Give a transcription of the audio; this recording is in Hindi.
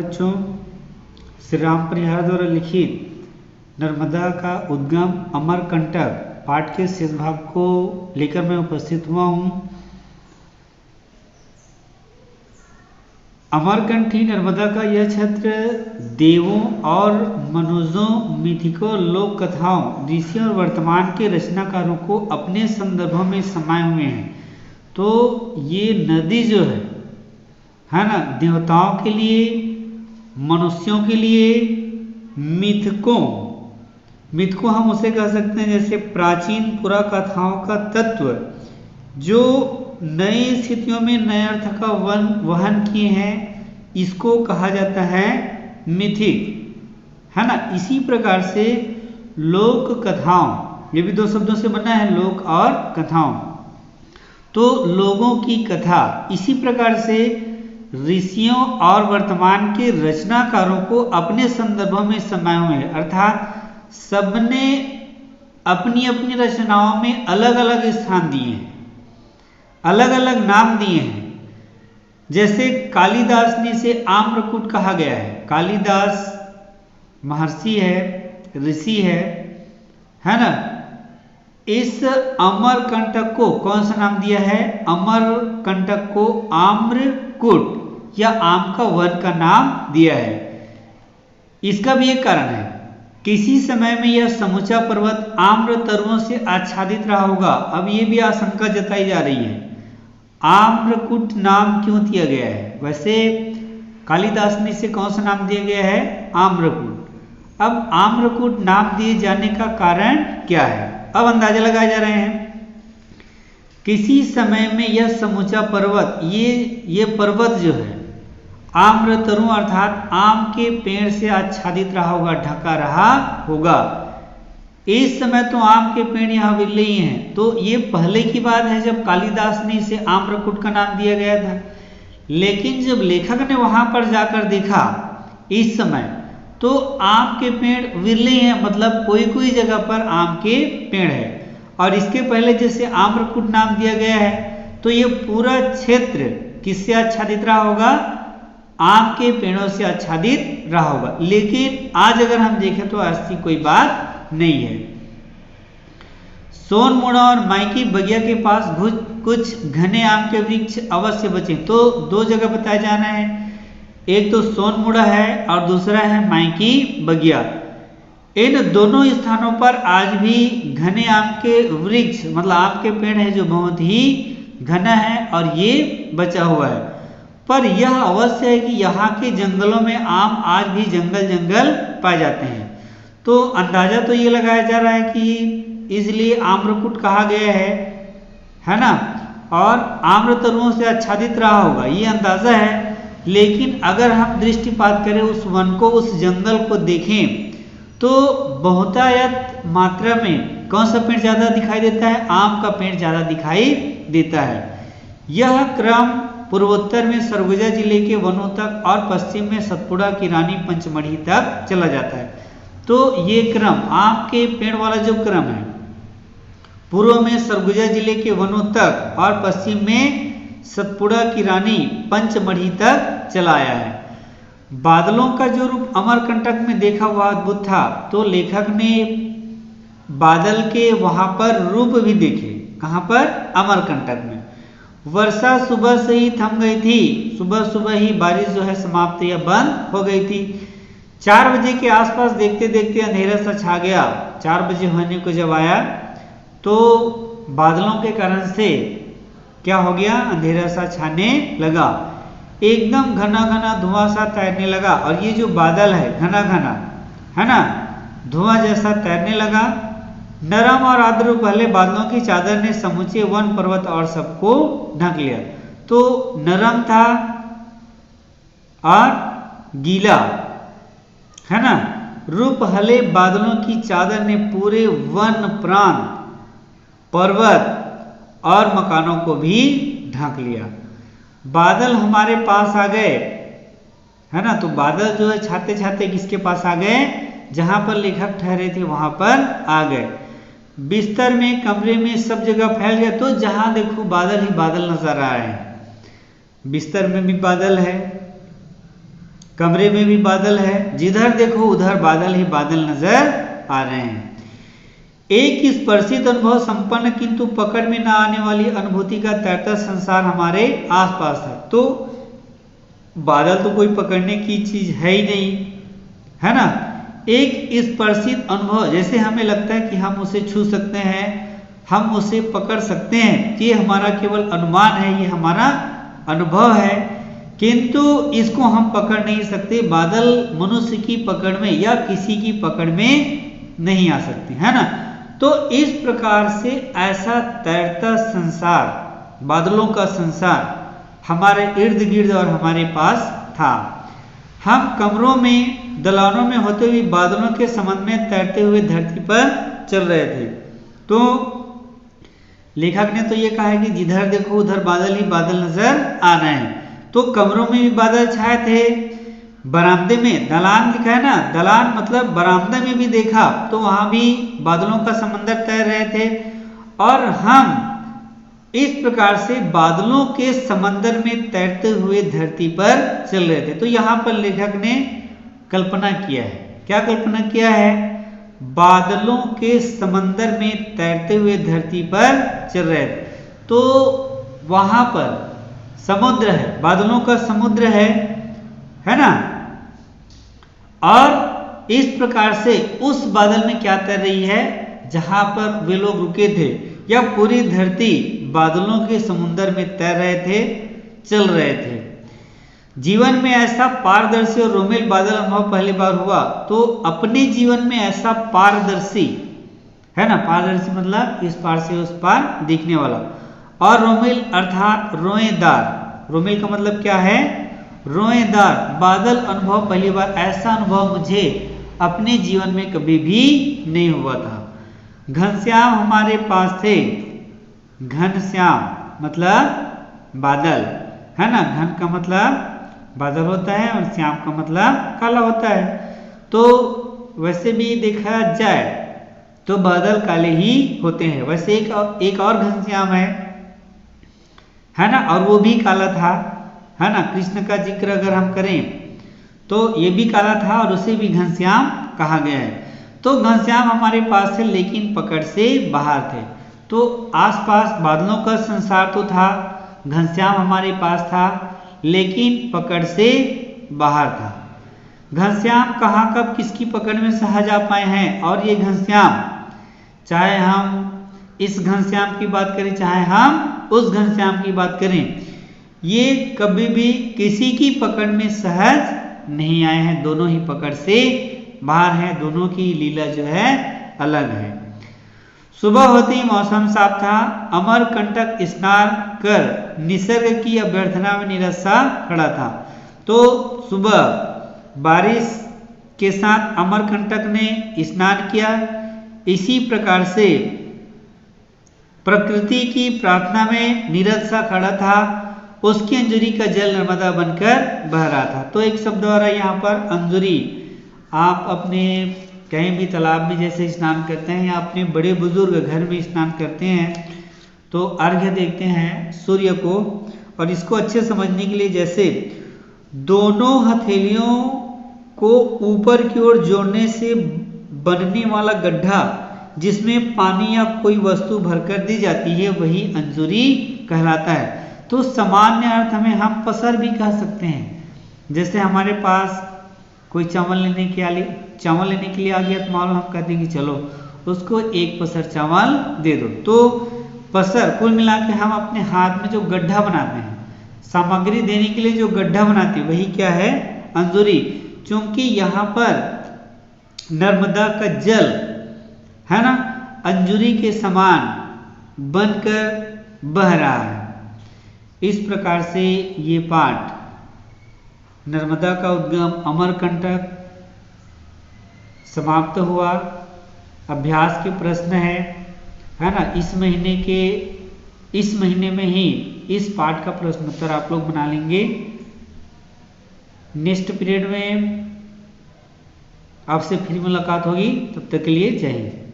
बच्चों, श्री राम परिहार द्वारा लिखित नर्मदा का उद्गम अमरकंटक पाठ के शेष भाग को लेकर मैं उपस्थित हुआ हूँ। अमरकंठी नर्मदा का यह क्षेत्र देवों और मनुष्यों, मिथिकों, लोक कथाओं, ऋषियों और वर्तमान के रचनाकारों को अपने संदर्भों में समाये हुए हैं। तो ये नदी जो है ना, देवताओं के लिए, मनुष्यों के लिए, मिथकों हम उसे कह सकते हैं जैसे प्राचीन पुराकथाओं का तत्व जो नई स्थितियों में नए अर्थ का वहन किए हैं, इसको कहा जाता है मिथिक, है ना। इसी प्रकार से लोक कथाओं, ये भी दो शब्दों से बना है, लोक और कथाओं। तो लोगों की कथा, इसी प्रकार से ऋषियों और वर्तमान के रचनाकारों को अपने संदर्भों में समाये हुए हैं, अर्थात सबने अपनी अपनी रचनाओं में अलग अलग स्थान दिए हैं, अलग अलग नाम दिए हैं। जैसे कालिदास ने इसे आम्रकूट कहा गया है। कालिदास महर्षि है, ऋषि है ना। इस अमरकंटक को कौन सा नाम दिया है? अमरकंटक को आम्रकूट या आम का वन का नाम दिया है। इसका भी एक कारण है, किसी समय में यह समूचा पर्वत आम्र तरुओं से आच्छादित रहा होगा। अब ये भी आशंका जताई जा रही है, आम्रकूट नाम क्यों दिया गया है? वैसे कालिदास ने इसे कौन सा नाम दिया गया है? आम्रकूट। अब आम्रकूट नाम दिए जाने का कारण क्या है? अब अंदाजा लगाए जा रहे हैं। किसी समय में यह समूचा पर्वत, ये पर्वत जो है आम्र तरु अर्थात आम के पेड़ से आच्छादित रहा होगा, ढका रहा होगा। इस समय तो आम के पेड़ यहाँ विरले ही हैं। तो ये पहले की बात है जब कालिदास ने इसे आम्रकूट का नाम दिया गया था। लेकिन जब लेखक ने वहां पर जाकर देखा इस समय, तो आम के पेड़ विरले हैं, मतलब कोई कोई जगह पर आम के पेड़ है। और इसके पहले जैसे आम्रकूट नाम दिया गया है, तो ये पूरा क्षेत्र किससे आच्छादित रहा होगा? आम के पेड़ों से आच्छादित रहा होगा। लेकिन आज अगर हम देखें तो ऐसी कोई बात नहीं है। सोनमुड़ा और माइकी बगिया के पास कुछ घने आम के वृक्ष अवश्य बचे। तो दो जगह बताया जाना है, एक तो सोनमुड़ा है और दूसरा है माइकी बगिया। इन दोनों स्थानों पर आज भी घने आम के वृक्ष, मतलब आम के पेड़ है जो बहुत ही घना है और ये बचा हुआ है। पर यह अवश्य है कि यहाँ के जंगलों में आम आज भी जंगल पाए जाते हैं। तो अंदाजा तो ये लगाया जा रहा है कि इसलिए आम्रकूट कहा गया है ना। और आम्र तरुओं से आच्छादित रहा होगा, ये अंदाजा है। लेकिन अगर हम दृष्टिपात करें उस वन को, उस जंगल को देखें, तो बहुतायत मात्रा में कौन सा पेड़ ज्यादा दिखाई देता है? आम का पेड़ ज्यादा दिखाई देता है। यह क्रम पूर्वोत्तर में सरगुजा जिले के वनों तक और पश्चिम में सतपुड़ा की रानी पंचमढ़ी तक चला जाता है। तो ये क्रम, आम के पेड़ वाला जो क्रम है, पूर्व में सरगुजा जिले के वनों तक और पश्चिम में सतपुड़ा की रानी पंचमढ़ी तक चला आया है। बादलों का जो रूप अमरकंटक में देखा हुआ अद्भुत था, तो लेखक ने बादल के वहां पर रूप भी देखे। कहां पर? अमरकंटक में। वर्षा सुबह से ही थम गई थी, सुबह ही बारिश जो है समाप्त या बंद हो गई थी। 4 बजे के आसपास देखते देखते अंधेरा सा छा गया। 4 बजे होने को जब आया तो बादलों के कारण से क्या हो गया? अंधेरा सा छाने लगा, एकदम घना धुआं सा तैरने लगा। और ये जो बादल है घना है ना, धुआं जैसा तैरने लगा। नरम और आर्द्र पहले बादलों की चादर ने समूचे वन, पर्वत और सबको ढक लिया। तो नरम था और गीला, है ना। रूप हले बादलों की चादर ने पूरे वन, प्रांत, पर्वत और मकानों को भी ढक लिया। बादल हमारे पास आ गए, है ना। तो बादल जो है छाते छाते किसके पास आ गए? जहां पर लेखक ठहरे थे वहां पर आ गए। बिस्तर में, कमरे में, सब जगह फैल गए। तो जहां देखो बादल ही बादल नजर आ रहे हैं। बिस्तर में भी बादल है, कमरे में भी बादल है, जिधर देखो उधर बादल ही बादल नजर आ रहे हैं। एक स्पर्शित अनुभव संपन्न किंतु पकड़ में ना आने वाली अनुभूति का तैरता संसार हमारे आसपास है। तो बादल तो कोई पकड़ने की चीज है ही नहीं, है ना। एक स्पर्शित अनुभव, जैसे हमें लगता है कि हम उसे छू सकते हैं, हम उसे पकड़ सकते हैं, ये हमारा केवल अनुमान है, ये हमारा अनुभव है, किंतु इसको हम पकड़ नहीं सकते। बादल मनुष्य की पकड़ में या किसी की पकड़ में नहीं आ सकते, है ना। तो इस प्रकार से ऐसा तैरता संसार, बादलों का संसार हमारे इर्द गिर्द और हमारे पास था। हम कमरों में, दलानों में होते हुए बादलों के संबंध में तैरते हुए धरती पर चल रहे थे। तो लेखक ने तो ये कहा है कि जिधर देखो उधर बादल ही बादल नजर आ रहे हैं। तो कमरों में भी बादल छाए थे, बरामदे में, दलान लिखा है ना, दलान मतलब बरामदे में भी देखा तो वहां भी बादलों का समंदर तैर रहे थे। और हम इस प्रकार से बादलों के समंदर में तैरते हुए धरती पर चल रहे थे। तो यहाँ पर लेखक ने कल्पना किया है, क्या कल्पना किया है? बादलों के समंदर में तैरते हुए धरती पर चल रहे थे। तो वहां पर समुद्र है, बादलों का समुद्र है ना। और इस प्रकार से उस बादल में क्या तैर रही है जहां पर वे लोग रुके थे, या पूरी धरती बादलों के समुद्र में तैर रहे थे, चल रहे थे। जीवन में ऐसा पारदर्शी और रोमिल बादल अनुभव पहली बार हुआ। तो अपने जीवन में ऐसा पारदर्शी, है ना, पारदर्शी मतलब इस पार से उस पार दिखने वाला, और रोमिल अर्थात रोएदार, रोमिल का मतलब क्या है? रोएदार बादल अनुभव पहली बार, ऐसा अनुभव मुझे अपने जीवन में कभी भी नहीं हुआ था। घनश्याम हमारे पास थे, घनश्याम मतलब बादल, है ना। घन का मतलब बादल होता है और श्याम का मतलब काला होता है। तो वैसे भी देखा जाए तो बादल काले ही होते हैं। वैसे एक और घनश्याम है ना, और वो भी काला था, है ना। कृष्ण का जिक्र अगर हम करें तो ये भी काला था और उसे भी घनश्याम कहा गया है। तो घनश्याम हमारे पास थे लेकिन पकड़ से बाहर थे। तो आसपास बादलों का संसार तो था, घनश्याम हमारे पास था लेकिन पकड़ से बाहर था। घनश्याम कहाँ कब किसकी पकड़ में सहज आ पाए हैं? और ये घनश्याम, चाहे हम इस घनश्याम की बात करें चाहे हम उस घनश्याम की बात करें, ये कभी भी किसी की पकड़ में सहज नहीं आए हैं, दोनों ही पकड़ से बाहर हैं, दोनों की लीला जो है अलग है। सुबह होते ही मौसम साफ था, अमरकंटक स्नान कर निसर्ग की अभ्यर्थना में निरस्सा खड़ा था। तो सुबह बारिश के साथ अमरकंटक ने स्नान किया। इसी प्रकार से प्रकृति की प्रार्थना में निरत सा खड़ा था, उसकी अंजुरी का जल नर्मदा बनकर बह रहा था। तो एक शब्द द्वारा यहाँ पर अंजुरी, आप अपने कहीं भी तालाब में जैसे स्नान करते हैं या अपने बड़े बुजुर्ग घर में स्नान करते हैं तो अर्घ्य देखते हैं सूर्य को, और इसको अच्छे समझने के लिए जैसे दोनों हथेलियों को ऊपर की ओर जोड़ने से बनने वाला गड्ढा जिसमें पानी या कोई वस्तु भरकर दी जाती है वही अंजुरी कहलाता है। तो सामान्य अर्थ में हम पसर भी कह सकते हैं। जैसे हमारे पास कोई चावल लेने के लिए आ गया तो मालूम हम कहते हैं कि चलो उसको एक पसर चावल दे दो। तो पसर कुल मिला के हम अपने हाथ में जो गड्ढा बनाते हैं, सामग्री देने के लिए जो गड्ढा बनाते हैं वही क्या है? अंजुरी। क्योंकि यहाँ पर नर्मदा का जल है ना अंजुरी के समान बनकर बह रहा है। इस प्रकार से ये पाठ नर्मदा का उद्गम अमरकंटक समाप्त हुआ। अभ्यास के प्रश्न है ना। इस महीने में ही इस पाठ का प्रश्न उत्तर आप लोग बना लेंगे। नेक्स्ट पीरियड में आपसे फिर मुलाकात होगी, तब तक के लिए जय हिंद।